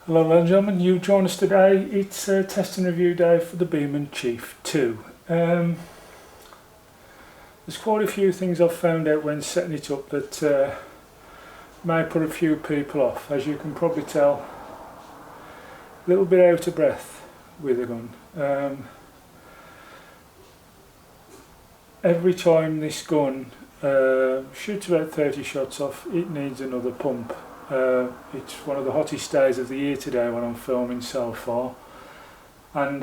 Hello ladies and gentlemen, you join us today. It's a test and review day for the Beeman Cheif II. There's quite a few things I've found out when setting it up that may put a few people off. As you can probably tell, a little bit out of breath with the gun. Every time this gun shoots about 30 shots off, it needs another pump. It's one of the hottest days of the year today when I'm filming so far, and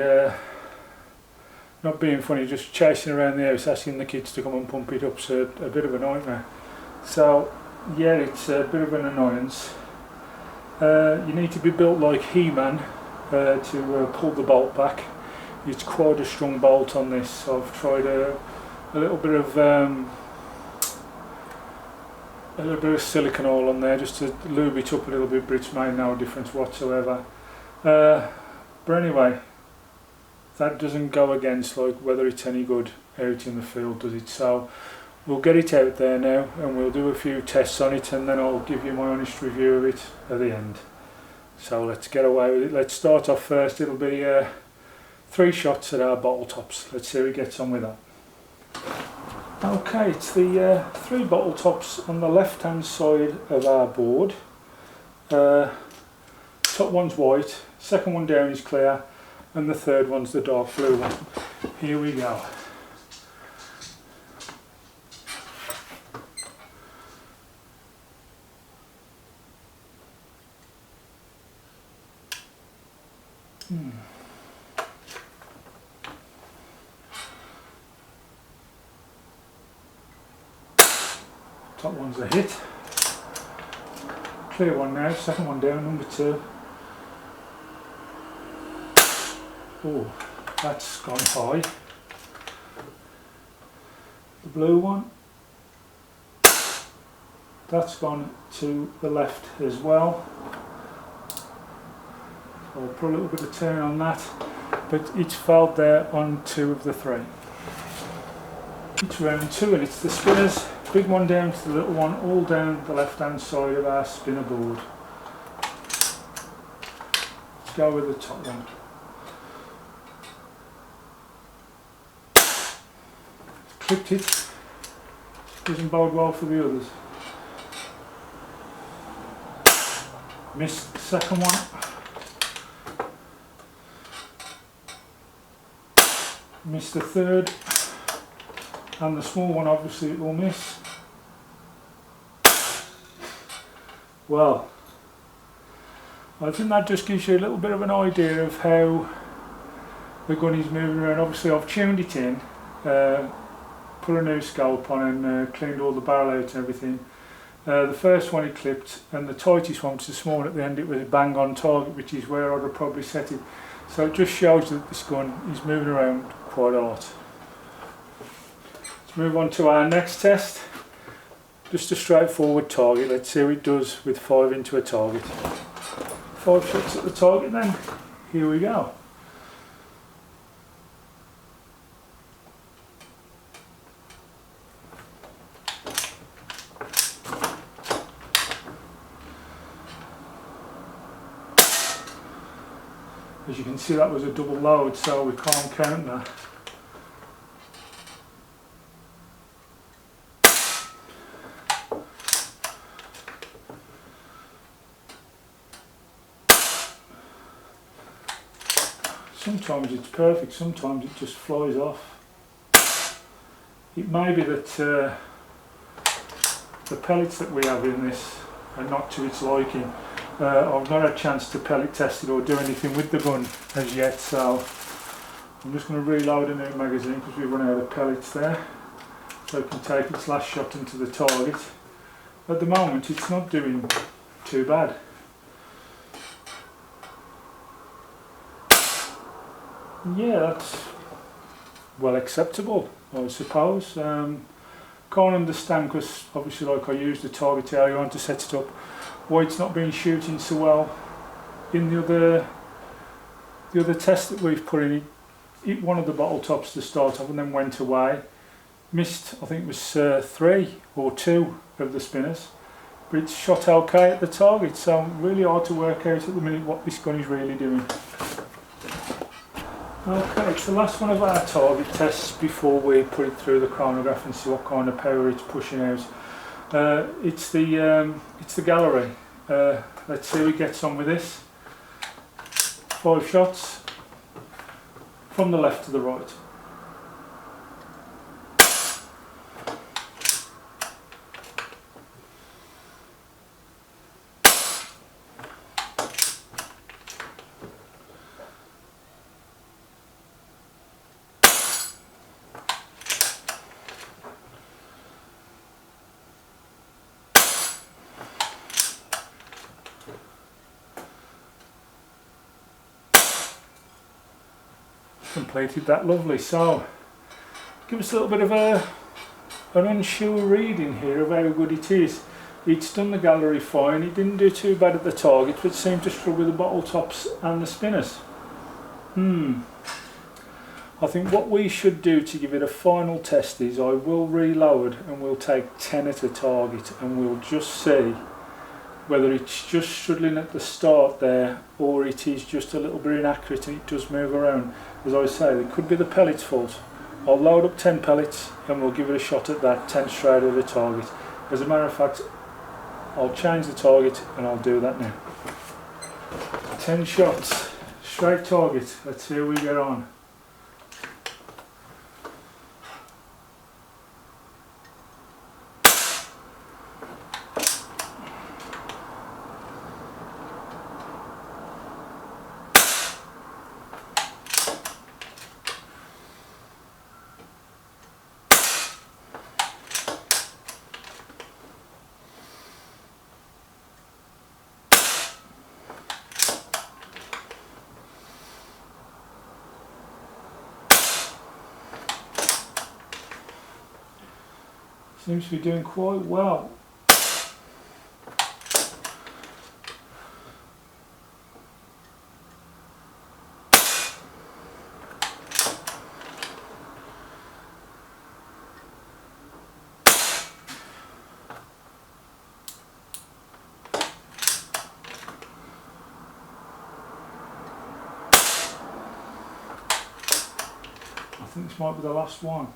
not being funny, just chasing around the house asking the kids to come and pump it up's a bit of a nightmare. So yeah, it's a bit of an annoyance. You need to be built like He-Man to pull the bolt back. It's quite a strong bolt on this, so I've tried a little bit of silicone oil on there just to lube it up a little bit, but it's made no difference whatsoever. But anyway, that doesn't go against like whether it's any good out in the field, does it? So we'll get it out there now and we'll do a few tests on it, and then I'll give you my honest review of it at the end. So let's get away with it. Let's start off first. It'll be 3 shots at our bottle tops. Let's see how it gets on with that. Okay, it's the 3 bottle tops on the left hand side of our board. Top one's white, second one down is clear, and the third one's the dark blue one. Here we go. Top one's a hit. Clear one now, second one down, number 2. Oh, that's gone high. The blue one, that's gone to the left as well. I'll put a little bit of turn on that, but it's failed there on 2 of the 3. It's round 2 and it's the spinners. Big one down to the little one, all down the left hand side of our spinner board. Let's go with the top one. Clipped it, doesn't bode well for the others. Missed the second one. Missed the third. And the small one obviously it will miss. Well, I think that just gives you a little bit of an idea of how the gun is moving around. Obviously I've tuned it in, put a new scope on and cleaned all the barrel out and everything. The first one it clipped, and the tightest one, which is the small one at the end, it was a bang on target, which is where I'd have probably set it. So it just shows that this gun is moving around quite a lot. Let's move on to our next test. Just a straightforward target. Let's see how it does with 5 into a target. 5 shots at the target then. Here we go. As you can see, that was a double load, so we can't count that. Sometimes it's perfect, sometimes it just flies off. It may be that the pellets that we have in this are not to its liking. I've not had a chance to pellet test it or do anything with the gun as yet, so I'm just going to reload a new magazine because we've run out of pellets there, so it can take its last shot into the target. At the moment it's not doing too bad. Yeah, that's well acceptable, I suppose. Can't understand, because obviously like I used the target area on to set it up, why it's not been shooting so well in the other test that we've put in. It hit one of the bottle tops to start off and then went away. Missed, I think it was 3 or 2 of the spinners, but it's shot okay at the target, so really hard to work out at the minute what this gun is really doing. Okay, it's the last one of our target tests before we put it through the chronograph and see what kind of power it's pushing out. It's the gallery. Let's see how it gets on with this. 5 shots from the left to the right. Completed that lovely. So give us a little bit of an unsure reading here of how good it is. It's done the gallery fine, it didn't do too bad at the target, but seemed to struggle with the bottle tops and the spinners. I think what we should do to give it a final test is I will reload and we'll take 10 at a target and we'll just see whether it's just struggling at the start there or it is just a little bit inaccurate and it does move around. As I say, it could be the pellet's fault. I'll load up 10 pellets and we'll give it a shot at that, 10 straight at a target. As a matter of fact, I'll change the target and I'll do that now. 10 shots, straight target. Let's see how we get on. Seems to be doing quite well. I think this might be the last one.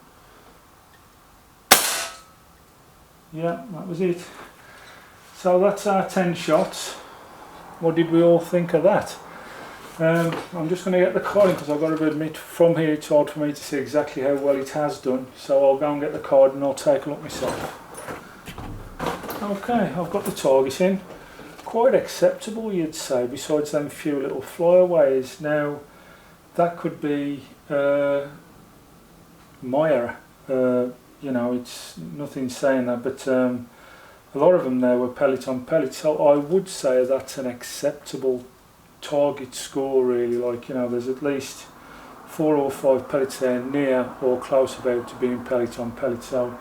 Yeah, that was it. So that's our 10 shots. What did we all think of that? I'm just going to get the card because I've got to admit from here it's hard for me to see exactly how well it has done, so I'll go and get the card and I'll take a look myself. Okay, I've got the target in. Quite acceptable, you'd say, besides them few little flyaways. Now that could be my error. You know, it's nothing saying that, but a lot of them there were pellet on pellet, so I would say that's an acceptable target score really. Like, you know, there's at least 4 or 5 pellets there near or close about to being pellet on pellet, so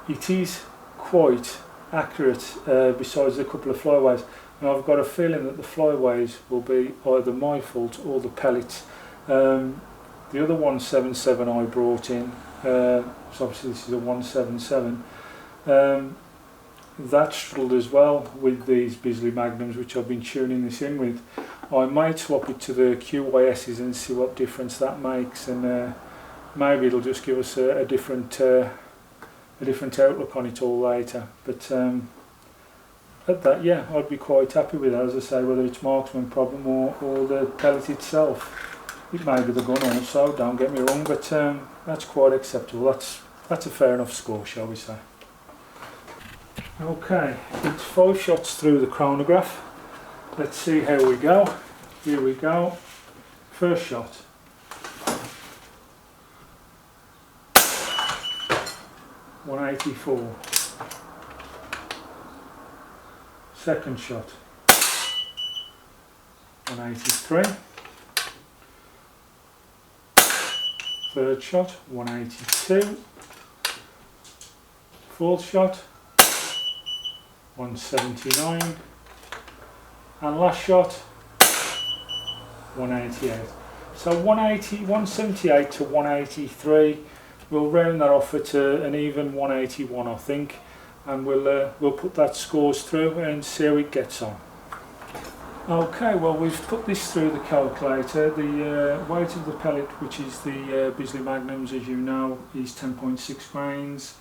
it is quite accurate besides a couple of flyaways. And I've got a feeling that the flyaways will be either my fault or the pellets. The other 177 I brought in, so obviously this is a 177, that struggled as well with these Bisley Magnums, which I've been tuning this in with. I might swap it to the QYS's and see what difference that makes, and maybe it'll just give us a different outlook on it all later. But at that, yeah, I'd be quite happy with that. As I say, whether it's marksman problem or the pellet itself. It may be the gun also, don't get me wrong, but that's quite acceptable. That's a fair enough score, shall we say. Okay, it's 5 shots through the chronograph. Let's see how we go. Here we go. First shot. .184. Second shot. 183. Third shot, 182. Fourth shot, 179. And last shot, 188. So 178 to 183. We'll round that off at an even 181, I think. and we'll put that scores through and see how it gets on. Okay, well, we've put this through the calculator. The weight of the pellet, which is the Bisley Magnums, as you know, is 10.6 grains.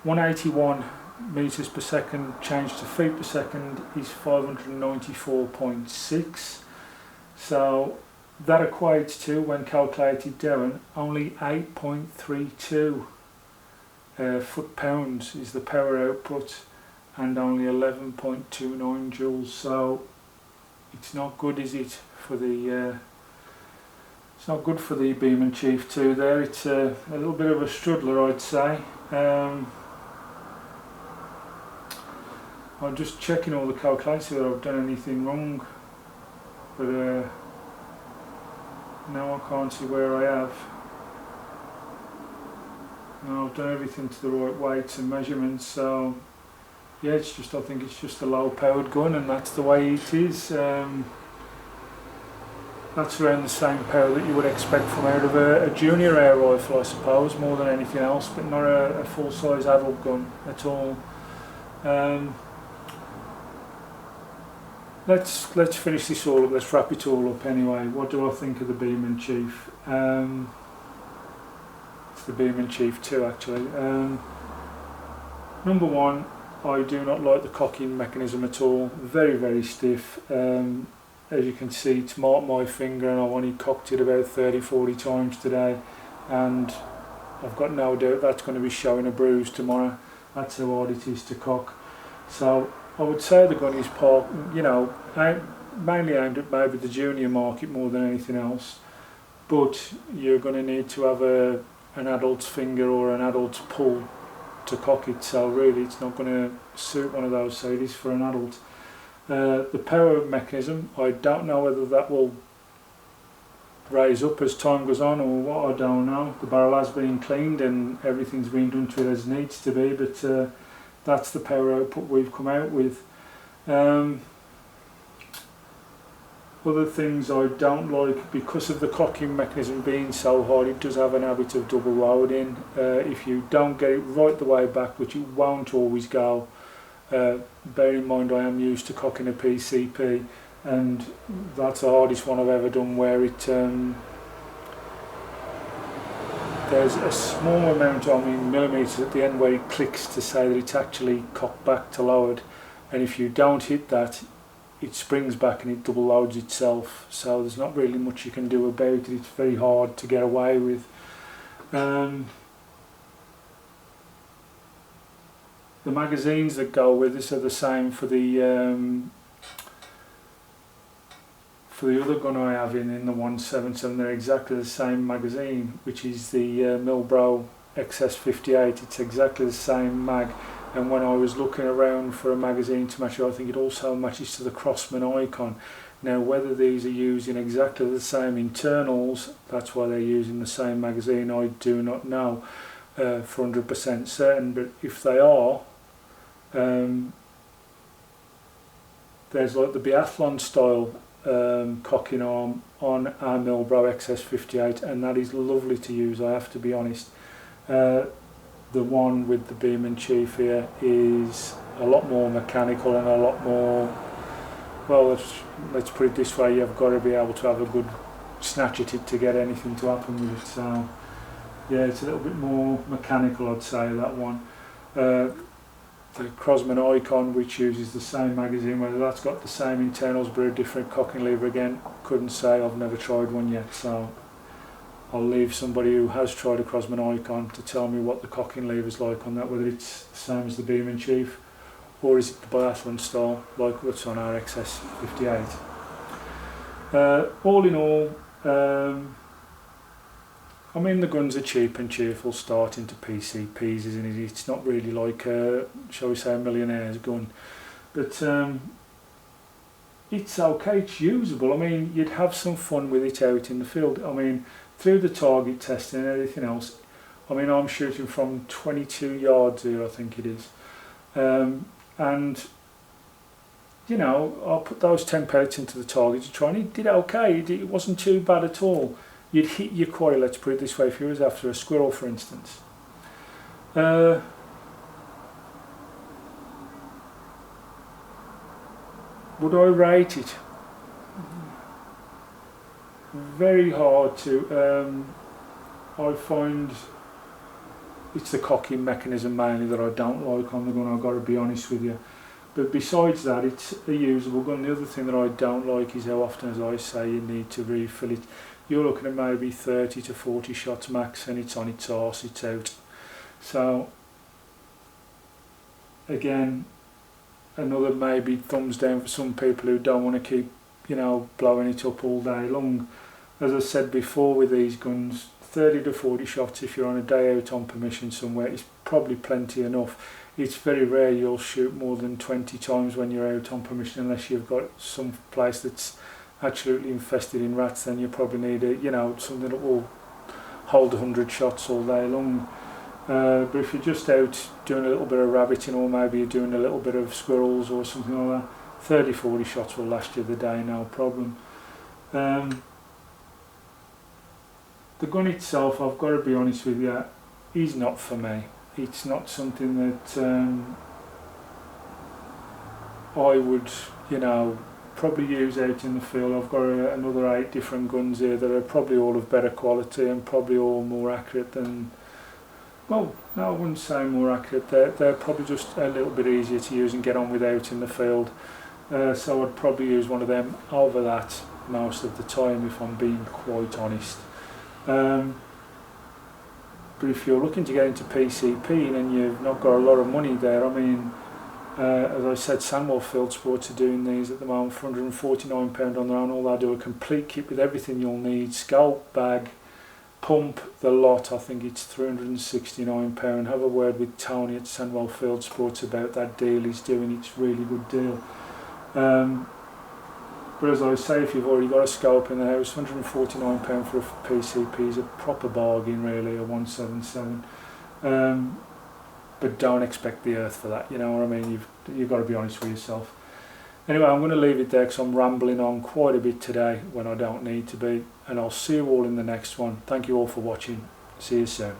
181 meters per second changed to feet per second is 594.6. So that equates to, when calculated down, only 8.32 foot-pounds is the power output, and only 11.29 joules. So it's not good, is it, for the it's not good for the Beeman Cheif II there. It's a little bit of a struggler, I'd say. I'm just checking all the calculators whether I've done anything wrong, but now I can't see where I have. No, I've done everything to the right weights and measurements, so yeah, I think it's just a low powered gun, and that's the way it is. That's around the same power that you would expect from out of a junior air rifle, I suppose, more than anything else, but not a full size adult gun at all. Let's finish this all up, let's wrap it all up anyway. What do I think of the Beeman Cheif? It's the Beeman Cheif II actually. Number one, I do not like the cocking mechanism at all. Very, very stiff. As you can see, it's marked my finger, and I've only cocked it about 30-40 times today, and I've got no doubt that's going to be showing a bruise tomorrow. That's how hard it is to cock. So I would say the gun is mainly aimed at maybe the junior market more than anything else, but you're going to need to have an adult's finger or an adult's pull to cock it, so really it's not going to suit one of those, so it is for an adult. The power mechanism, I don't know whether that will raise up as time goes on or what, I don't know. The barrel has been cleaned and everything's been done to it as needs to be, but that's the power output we've come out with. Other things I don't like, because of the cocking mechanism being so hard, it does have an habit of double loading. If you don't get it right the way back, which it won't always go, bear in mind I am used to cocking a PCP, and that's the hardest one I've ever done, where it there's a small amount, millimetres at the end, where it clicks to say that it's actually cocked back to lowered, and if you don't hit that, it springs back and it double loads itself, so there's not really much you can do about it. It's very hard to get away with. The magazines that go with this are the same for the other gun I have in the 177. They're exactly the same magazine, which is the Milbro XS58. It's exactly the same mag, and when I was looking around for a magazine to match it, I think it also matches to the Crossman Icon. Now whether these are using exactly the same internals, that's why they're using the same magazine, I do not know for 100% certain, but if they are, there's like the biathlon style cocking arm on our Milbro XS58, and that is lovely to use, I have to be honest. The one with the Beeman Cheif here is a lot more mechanical and a lot more, well, let's put it this way, you've got to be able to have a good snatch at it to get anything to happen with it. So yeah, it's a little bit more mechanical, I'd say, that one. The Crossman Icon, which uses the same magazine, whether that's got the same internals but a different cocking lever, again, couldn't say, I've never tried one yet, so I'll leave somebody who has tried a Crossman Icon to tell me what the cocking lever's like on that, whether it's the same as the Beeman Cheif or is it the biathlon style like what's on our XS58. All in all, the guns are cheap and cheerful starting to PCPs, isn't it? It's not really like shall we say, a millionaire's gun, but it's okay, it's usable. You'd have some fun with it out in the field. Through the target testing and everything else, I'm shooting from 22 yards here, I think it is, and I'll put those 10 pellets into the target to try, and it did okay. It wasn't too bad at all. You'd hit your quarry, let's put it this way, if you was after a squirrel, for instance. Would I rate it? Very hard to. I find it's the cocking mechanism mainly that I don't like on the gun, I've got to be honest with you. But besides that, it's a usable gun. The other thing that I don't like is how often, as I say, you need to refill it. You're looking at maybe 30 to 40 shots max and it's on its arse, it's out. So, again, another maybe thumbs down for some people who don't want to keep, blowing it up all day long. As I said before with these guns, 30 to 40 shots if you're on a day out on permission somewhere is probably plenty enough. It's very rare you'll shoot more than 20 times when you're out on permission, unless you've got some place that's absolutely infested in rats. Then you probably need something that will hold 100 shots all day long. But if you're just out doing a little bit of rabbiting, or maybe you're doing a little bit of squirrels or something like that, 30-40 shots will last you the day, no problem. The gun itself, I've got to be honest with you, is not for me. It's not something that I would, probably use out in the field. I've got another 8 different guns here that are probably all of better quality and probably all more accurate than, well, no, I wouldn't say more accurate. They're probably just a little bit easier to use and get on with out in the field. So I'd probably use one of them over that most of the time, if I'm being quite honest. But if you're looking to get into PCP and you've not got a lot of money there, I mean, as I said, Sandwell Field Sports are doing these at the moment for £149 on their own. All they do, a complete kit with everything you'll need, scalp, bag, pump, the lot. I think it's £369. Have a word with Tony at Sandwell Field Sports about that deal he's doing. It's a really good deal. But as I say, if you've already got a scope in the house, £149 for a PCP is a proper bargain, really, a 177. But don't expect the earth for that, you know what I mean? You've got to be honest with yourself. Anyway, I'm going to leave it there because I'm rambling on quite a bit today when I don't need to be. And I'll see you all in the next one. Thank you all for watching. See you soon.